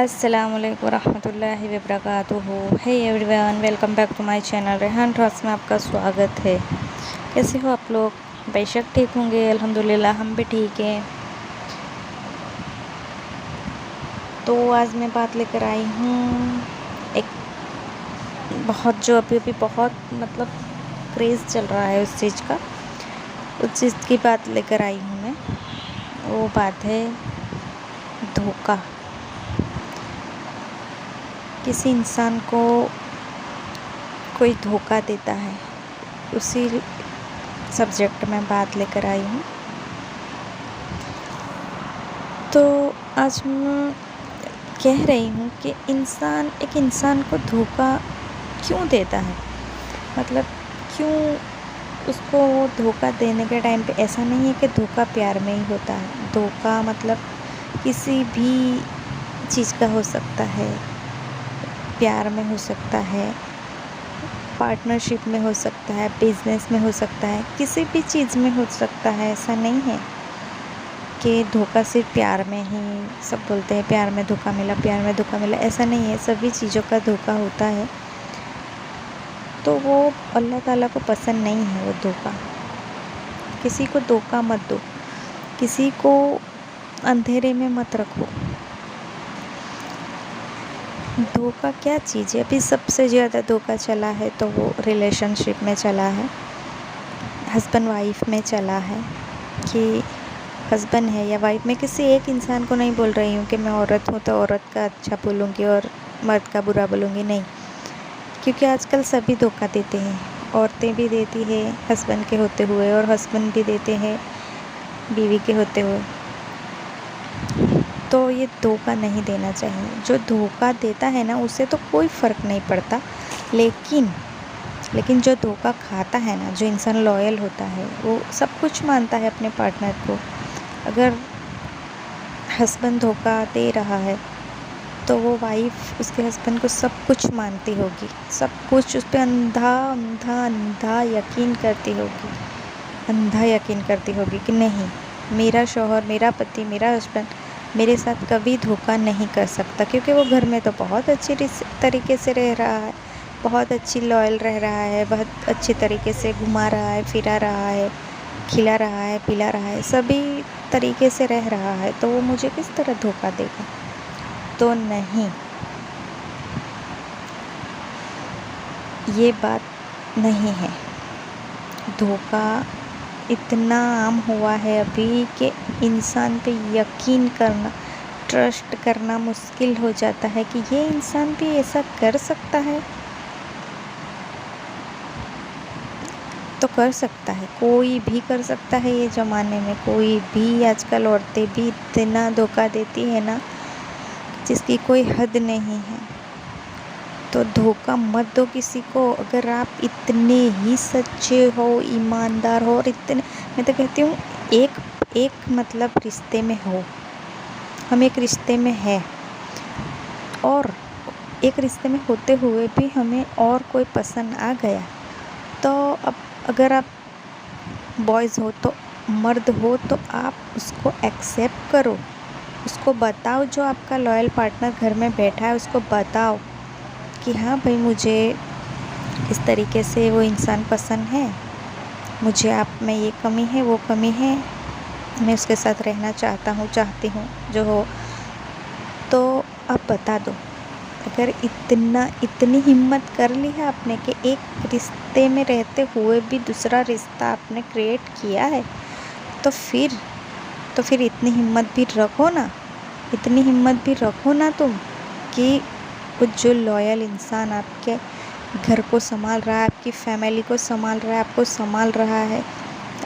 अस्सलामुअलैकुम वरहमतुल्लाहि वबरकातुहू। Hey everyone, welcome back to my channel Rehan talks में आपका स्वागत है। कैसे हो आप लोग? बेशक ठीक होंगे, अल्हम्दुलिल्लाह हम भी ठीक हैं। तो आज मैं बात लेकर आई हूँ एक जो अभी बहुत क्रेज़ चल रहा है उस चीज़ की बात लेकर आई हूँ मैं। वो बात है धोखा। किसी इंसान को कोई धोखा देता है, उसी सब्जेक्ट में बात लेकर आई हूँ। तो आज मैं कह रही हूँ कि एक इंसान को धोखा क्यों देता है, क्यों उसको वो धोखा देने के टाइम पे ऐसा नहीं है कि धोखा प्यार में ही होता है। धोखा किसी भी चीज़ का हो सकता है, प्यार में हो सकता है, पार्टनरशिप में हो सकता है, बिजनेस में हो सकता है, किसी भी चीज़ में हो सकता है। ऐसा नहीं है कि धोखा सिर्फ प्यार में ही। सब बोलते हैं प्यार में धोखा मिला, प्यार में धोखा मिला। ऐसा नहीं है, सभी चीज़ों का धोखा होता है। तो वो अल्लाह ताला को पसंद नहीं है वो धोखा। किसी को धोखा मत दो, किसी को अंधेरे में मत रखो। धोखा क्या चीज़ है? अभी सबसे ज़्यादा धोखा चला है तो वो रिलेशनशिप में चला है, हस्बैंड वाइफ में चला है। कि हस्बैंड है या वाइफ, मैं किसी एक इंसान को नहीं बोल रही हूँ कि मैं औरत हूँ तो औरत का अच्छा बोलूँगी और मर्द का बुरा बोलूँगी, नहीं। क्योंकि आजकल सभी धोखा देते हैं। औरतें भी देती है हस्बैंड के होते हुए, और हस्बैंड भी देते हैं बीवी के होते हुए। तो ये धोखा नहीं देना चाहिए। जो धोखा देता है ना, उससे तो कोई फ़र्क नहीं पड़ता, लेकिन जो धोखा खाता है ना, जो इंसान लॉयल होता है, वो सब कुछ मानता है अपने पार्टनर को। अगर हस्बैंड धोखा दे रहा है तो वो वाइफ उसके हस्बैंड को सब कुछ मानती होगी, सब कुछ उस पर अंधा यकीन करती होगी कि नहीं, मेरा शौहर, मेरा पति, मेरा हस्बैंड मेरे साथ कभी धोखा नहीं कर सकता। क्योंकि वो घर में तो बहुत अच्छी तरीके से रह रहा है, बहुत अच्छी लॉयल रह रहा है, बहुत अच्छी तरीके से घुमा रहा है, फिरा रहा है, खिला रहा है, पिला रहा है, सभी तरीके से रह रहा है। तो वो मुझे किस तरह धोखा देगा? तो नहीं, ये बात नहीं है। धोखा इतना आम हुआ है अभी कि इंसान पे यकीन करना, ट्रस्ट करना मुश्किल हो जाता है कि ये इंसान भी ऐसा कर सकता है। तो कर सकता है, कोई भी कर सकता है। ये ज़माने में कोई भी, आजकल औरतें भी इतना धोखा देती है ना, जिसकी कोई हद नहीं है। तो धोखा मत दो किसी को। अगर आप इतने ही सच्चे हो, ईमानदार हो, और इतने, मैं तो कहती हूँ एक रिश्ते में हो, हम एक रिश्ते में है, और एक रिश्ते में होते हुए भी हमें और कोई पसंद आ गया, तो अब अगर आप बॉयज़ हो, तो मर्द हो, तो आप उसको एक्सेप्ट करो। उसको बताओ, जो आपका लॉयल पार्टनर घर में बैठा है उसको बताओ कि हाँ भाई, मुझे इस तरीके से वो इंसान पसंद है, मुझे आप में ये कमी है, वो कमी है, मैं उसके साथ रहना चाहती हूँ, जो हो। तो आप बता दो। अगर इतनी हिम्मत कर ली है आपने कि एक रिश्ते में रहते हुए भी दूसरा रिश्ता आपने क्रिएट किया है, तो फिर इतनी हिम्मत भी रखो ना तुम, कि वो जो लॉयल इंसान आपके घर को संभाल रहा है, आपकी फैमिली को संभाल रहा है, आपको संभाल रहा है,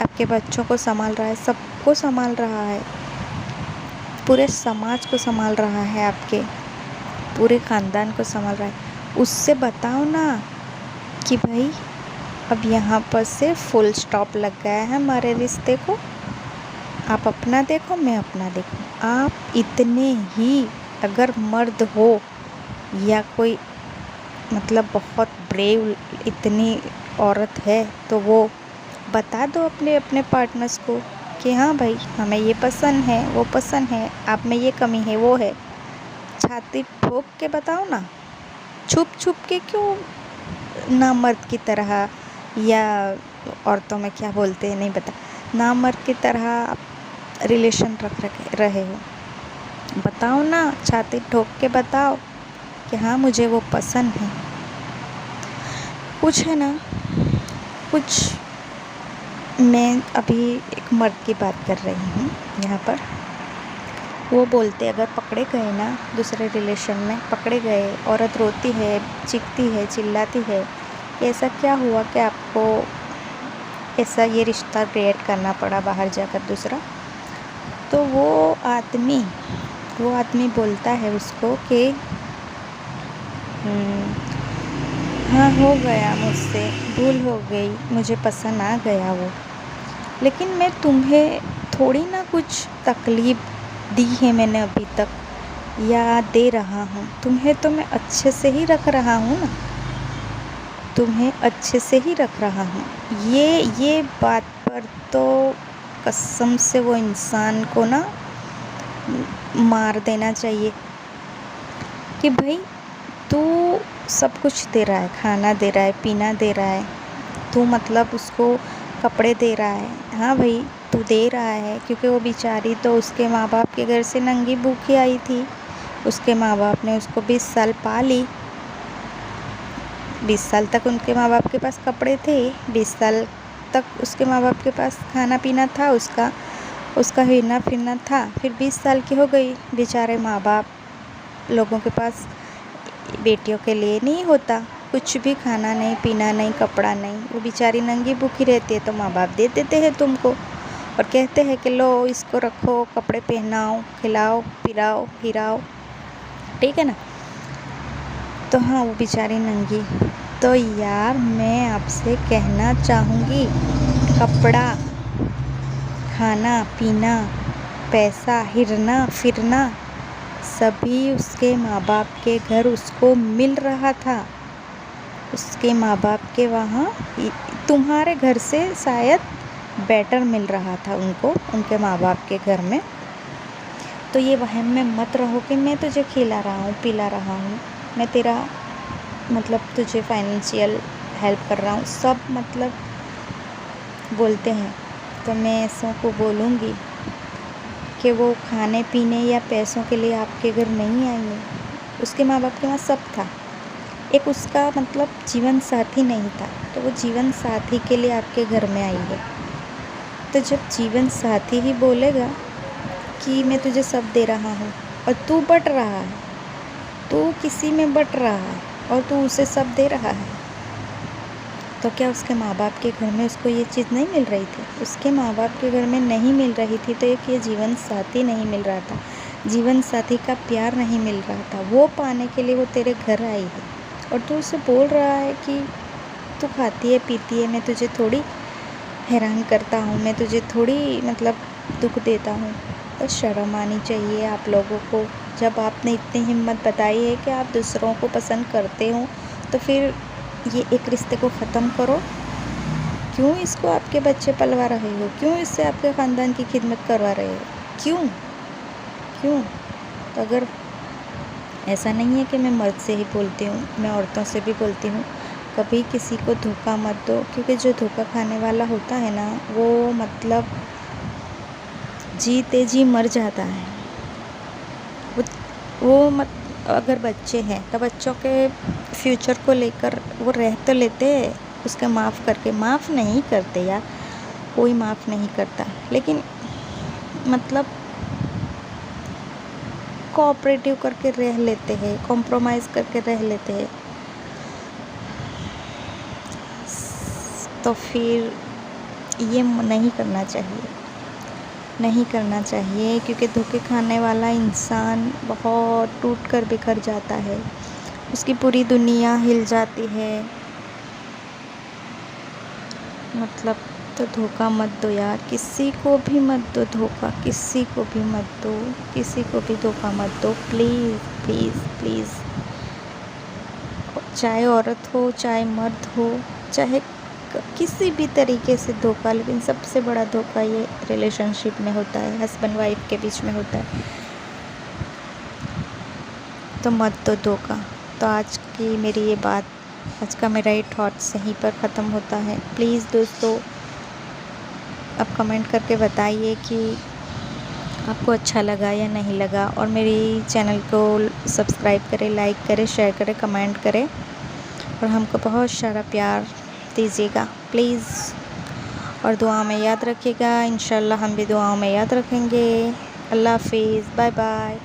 आपके बच्चों को संभाल रहा है, सबको संभाल रहा है, पूरे समाज को संभाल रहा है, आपके पूरे ख़ानदान को संभाल रहा है, उससे बताओ ना कि भाई अब यहाँ पर से फुल स्टॉप लग गया है हमारे रिश्ते को। आप अपना देखो, मैं अपना देखूँ। आप इतने ही अगर मर्द हो, या कोई बहुत ब्रेव इतनी औरत है, तो वो बता दो अपने पार्टनर्स को कि हाँ भाई, हमें ये पसंद है, वो पसंद है, आप में ये कमी है, वो है, छाती ठोक के बताओ ना, छुप छुप के क्यों, ना मर्द की तरह, या औरतों में क्या बोलते हैं नहीं पता, ना मर्द की तरह रिलेशन रख रहे हो। बताओ ना, छाती ठोक के बताओ कि हाँ मुझे वो पसंद है। कुछ है ना, कुछ मैं अभी एक मर्द की बात कर रही हूँ यहाँ पर। वो बोलते अगर पकड़े गए ना, दूसरे रिलेशन में पकड़े गए, औरत रोती है, चीखती है, चिल्लाती है कि ऐसा क्या हुआ कि आपको ऐसा ये रिश्ता क्रिएट करना पड़ा बाहर जाकर दूसरा, तो वो आदमी बोलता है उसको कि हाँ हो गया मुझसे, भूल हो गई, मुझे पसंद आ गया वो, लेकिन मैं तुम्हें थोड़ी ना कुछ तकलीफ़ दी है मैंने अभी तक, या दे रहा हूँ तुम्हें, तो मैं अच्छे से ही रख रहा हूँ ना, तुम्हें अच्छे से ही रख रहा हूँ। ये बात पर तो कसम से वो इंसान को ना मार देना चाहिए कि भाई तू सब कुछ दे रहा है, खाना दे रहा है, पीना दे रहा है, तू मतलब उसको कपड़े दे रहा है, हाँ भाई तू दे रहा है, क्योंकि वो बेचारी तो उसके माँ बाप के घर से नंगी भूखी आई थी। उसके माँ बाप ने उसको 20 साल पाली, 20 साल तक उनके माँ बाप के पास कपड़े थे, 20 साल तक उसके माँ बाप के पास खाना पीना था, उसका हिरना फिरना था। फिर 20 साल की हो गई, बेचारे माँ बाप लोगों के पास बेटियों के लिए नहीं होता कुछ भी, खाना नहीं, पीना नहीं, कपड़ा नहीं, वो बेचारी नंगी भूखी रहती है, तो माँ बाप दे देते हैं तुमको और कहते हैं कि लो इसको रखो, कपड़े पहनाओ, खिलाओ पिलाओ हिराओ, ठीक है ना। तो हाँ वो बेचारी नंगी। तो यार मैं आपसे कहना चाहूँगी, कपड़ा, खाना पीना, पैसा, हिरना फिरना सभी उसके माँ बाप के घर उसको मिल रहा था। उसके माँ बाप के वहाँ तुम्हारे घर से शायद बेटर मिल रहा था उनको, उनके माँ बाप के घर में। तो ये वहम में मत रहो कि मैं तुझे खिला रहा हूँ, पिला रहा हूँ, मैं तेरा मतलब तुझे फाइनेंशियल हेल्प कर रहा हूँ, सब मतलब बोलते हैं। तो मैं ऐसों को बोलूँगी कि वो खाने पीने या पैसों के लिए आपके घर नहीं आई है। उसके माँ बाप के पास सब था, एक उसका मतलब जीवन साथी नहीं था, तो वो जीवन साथी के लिए आपके घर में आई है। तो जब जीवन साथी ही बोलेगा कि मैं तुझे सब दे रहा हूँ और तू बट रहा है, तू किसी में बट रहा है और तू उसे सब दे रहा है, तो क्या उसके माँ बाप के घर में उसको ये चीज़ नहीं मिल रही थी? उसके माँ बाप के घर में नहीं मिल रही थी तो एक ये जीवन साथी नहीं मिल रहा था, जीवन साथी का प्यार नहीं मिल रहा था, वो पाने के लिए वो तेरे घर आई है और तू उसे बोल रहा है कि तू खाती है पीती है, मैं तुझे थोड़ी हैरान करता हूँ, मैं तुझे थोड़ी मतलब दुख देता हूँ। तो शर्म आनी चाहिए आप लोगों को। जब आपने इतनी हिम्मत बताई है कि आप दूसरों को पसंद करते हो, तो फिर ये एक रिश्ते को ख़त्म करो। क्यों इसको आपके बच्चे पलवा रहे हो? क्यों इससे आपके ख़ानदान की खिदमत करवा रहे हो? क्यों? तो अगर ऐसा नहीं है कि मैं मर्द से ही बोलती हूँ, मैं औरतों से भी बोलती हूँ, कभी किसी को धोखा मत दो, क्योंकि जो धोखा खाने वाला होता है ना, वो मतलब जीते जी मर जाता है। वो अगर बच्चे हैं तो बच्चों के फ्यूचर को लेकर वो रह तो लेते हैं, उसके माफ़ करके, माफ़ नहीं करते यार, कोई माफ़ नहीं करता, लेकिन मतलब कोऑपरेटिव करके रह लेते हैं, कॉम्प्रोमाइज़ करके रह लेते हैं। तो फिर ये नहीं करना चाहिए, नहीं करना चाहिए, क्योंकि धोखे खाने वाला इंसान बहुत टूट कर बिखर जाता है, उसकी पूरी दुनिया हिल जाती है। मतलब तो धोखा मत दो यार, किसी को भी मत दो धोखा, किसी को भी मत दो, किसी को भी धोखा मत दो, प्लीज़ प्लीज़ प्लीज़। चाहे औरत हो, चाहे मर्द हो, चाहे किसी भी तरीके से धोखा, लेकिन सबसे बड़ा धोखा ये रिलेशनशिप में होता है, हस्बैंड वाइफ के बीच में होता है। तो मत दो धोखा। तो आज की मेरी ये बात, आज का मेरा ये थॉट्स यहीं पर ख़त्म होता है। प्लीज़ दोस्तों, आप कमेंट करके बताइए कि आपको अच्छा लगा या नहीं लगा, और मेरी चैनल को सब्सक्राइब करें, लाइक करें, शेयर करें, कमेंट करें, और हमको बहुत सारा प्यार दीजिएगा प्लीज़। और दुआ में याद रखिएगा, इंशाल्लाह हम भी दुआओं में याद रखेंगे। अल्लाह हाफिज़, बाय बाय।